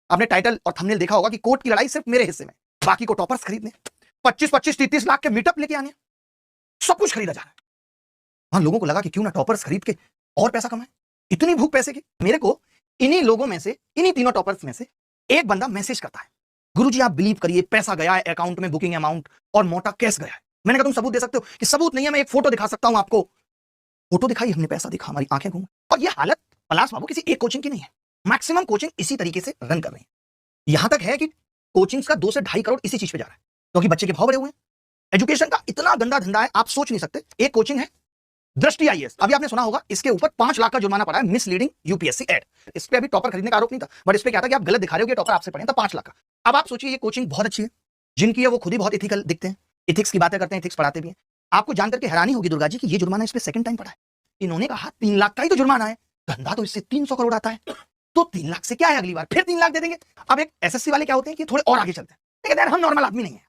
आपने टाइटल और थंबनेल देखा होगा कि कोर्ट की लड़ाई सिर्फ मेरे हिस्से में, बाकी को टॉपर्स खरीदने 25-25, 30-30 लाख के मीटअप लेके आने, सब कुछ खरीदा जा रहा है। हाँ, लोगों को लगा कि क्यों ना टॉपर्स खरीद के और पैसा कमाए। इतनी भूख पैसे की। मेरे को इन्हीं लोगों में से, इन्हीं तीनों टॉपर्स में से एक बंदा मैसेज करता है, गुरुजी आप बिलीव करिए पैसा गया है अकाउंट में, बुकिंग अमाउंट और मोटा कैश गया है। मैंने कहा तुम सबूत दे सकते हो? कि सबूत नहीं है, मैं एक फोटो दिखा सकता हूं आपको। फोटो दिखाई, हमने पैसा दिखा, हमारी आंखें घूम। और ये हालत पलाश बाबू किसी एक कोचिंग की नहीं है, मैक्सिमम कोचिंग इसी तरीके से रन कर रही है। यहां तक है कि कोचिंग्स का 2 से 2.5 करोड़ इसी चीज पे जा रहा है, क्योंकि बच्चे के भाव बढ़े हुए हैं। एजुकेशन का इतना गंदा धंधा है, आप सोच नहीं सकते। एक कोचिंग है दृष्टि आईएएस, अभी आपने सुना होगा, इसके ऊपर 5 लाख का जुर्माना पड़ा है, मिसलीडिंग यूपीएससी एड। इस पे अभी टॉपर खरीदने का आरोप नहीं था, बट इस पे क्या था कि आप गलत दिखा रहे हो कि टॉपर आपसे पढ़े, तो 5 लाख का। अब आप सोचिए, ये कोचिंग बहुत अच्छी है, जिनकी है वो खुद ही बहुत इथिकल दिखते हैं, इथिक्स की बातें करते हैं, इथिक्स पढ़ाते भी हैं। आपको जानकर के हैरानी होगी दुर्गा जी कि ये जुर्माना इस पे सेकंड टाइम पड़ा है। इन्होंने कहा 3 लाख का ही तो जुर्माना है, धंधा तो इससे 300 करोड़ आता है, तो 3 लाख से क्या है, अगली बार फिर 3 लाख दे देंगे। अब एक एसएससी वाले क्या होते हैं कि थोड़े और आगे चलते हैं, लेकिन यार हम नॉर्मल आदमी नहीं है,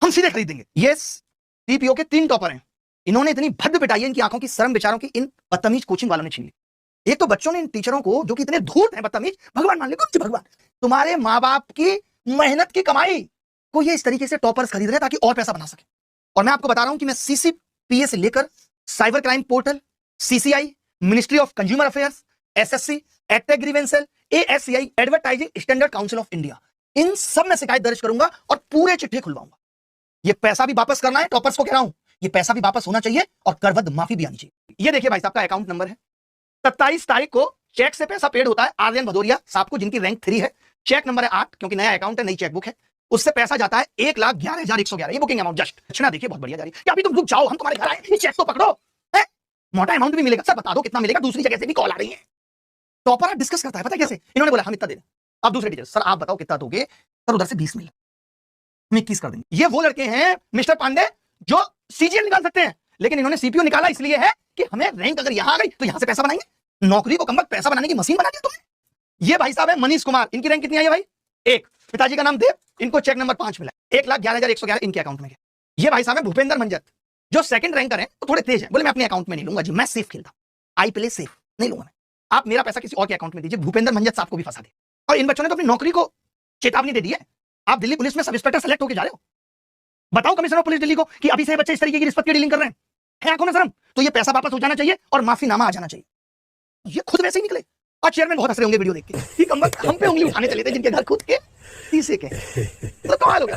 हम सीधे खरीद देंगे। यस, टीपीओ के 3 टॉपर हैं, इन्होंने इतनी भद्द पिटाई है, इनकी आंखों की शर्म बेचारों की इन बदतमीज कोचिंग वालों ने छीन ली। एक तो बच्चों ने इन टीचरों को, जो कि इतने धूर्त हैं, बदतमीज, भगवान मान ले। भगवान, तुम्हारे माँ बाप की मेहनत की कमाई को ये इस तरीके से टॉपर्स खरीद रहे हैं ताकि और पैसा बना सके। और मैं आपको बता रहा हूं कि मैं सीसीपीए से लेकर cyber crime portal, CCI, ministry of consumer affairs, SSC, edtech grievance cell, ASCI, advertising standard council of India, इन सब में शिकायत दर्ज करूंगा और पूरे चिट्ठे खुलवाऊंगा। ये पैसा भी वापस करना है, टॉपर्स को कह रहा हूं, ये पैसा भी वापस होना चाहिए और करवद माफी भी आनी चाहिए। ये देखिए भाई साहब का अकाउंट नंबर है, 27 तारीख को चेक से पैसा पेड होता है आर्यन भदौरिया साहब को, जिनकी रैंक 3 है। चेक नंबर है 8, क्योंकि नया अकाउंट है, नई चेकबुक है। उससे पैसा जाता है 1,11,111। ये बुकिंग अमाउंट जस्ट। दक्षिणा देखिए बहुत बढ़िया जा रही है। क्या अभी तुम रुक जाओ, हम तुम्हारे घर आए, ये चेक तो पकड़ो है? मोटा अमाउंट भी मिलेगा, सर बता दो कितना मिलेगा, दूसरी जगह से भी कॉल आ रही है। टॉपर डिस्कस करता है, पता है कैसे? इन्होंने बोला हम इतना दे दें, अब दूसरे टीचर सर आप बताओ कितना दोगे, सर उधर से 20 मिल, हम 21 कर देंगे। ये वो लड़के हैं मिस्टर पांडे जो सीजीएल निकाल सकते हैं, लेकिन इन्होंने सीपीयू निकाला इसलिए है कि हमें रैंक अगर यहां आ गई तो यहां से पैसा बनाएंगे। नौकरी को कम पैसा बनाने की मशीन बना दिया तुमने। ये भाई साहब है मनीष कुमार, इनकी रैंक कितनी आई है भाई? 1। पिताजी का नाम देव, इनको चेक नंबर 5 मिला, 1,11,111 इनके अकाउंट में गया। ये भाई साहब है भूपेंद्र मंजत, जो सेकंड रैंकर है, तो थोड़े तेज है, बोले मैं अपने अकाउंट में नहीं लूंगा जी, मैं सेफ खेलता, आई प्ले सेफ, नहीं लूंगा मैं, आप मेरा पैसा किसी और के अकाउंट में दीजिए। भूपेंद्र मंजत साहब को भी फंसा दे। और इन बच्चों ने तो अपनी नौकरी को चेतावनी दे दी है। आप दिल्ली पुलिस में सब इंस्पेक्टर सेलेक्ट होकर जा रहे हो, बताओ कमिश्नर ऑफ पुलिस दिल्ली को कि अभी से बच्चे इस तरीके की रिश्वत की डीलिंग कर रहे हैं आंखों में शर्म? तो ये पैसा वापस हो जाना चाहिए और माफीनामा आ जाना चाहिए। ये खुद वैसे ही निकले। और चेयरमैन बहुत हंस रहे होंगे वीडियो देख के, हम पे उंगली उठाने चले थे जिनके घर खुद के तीसरे के, तो कमाल हो गया।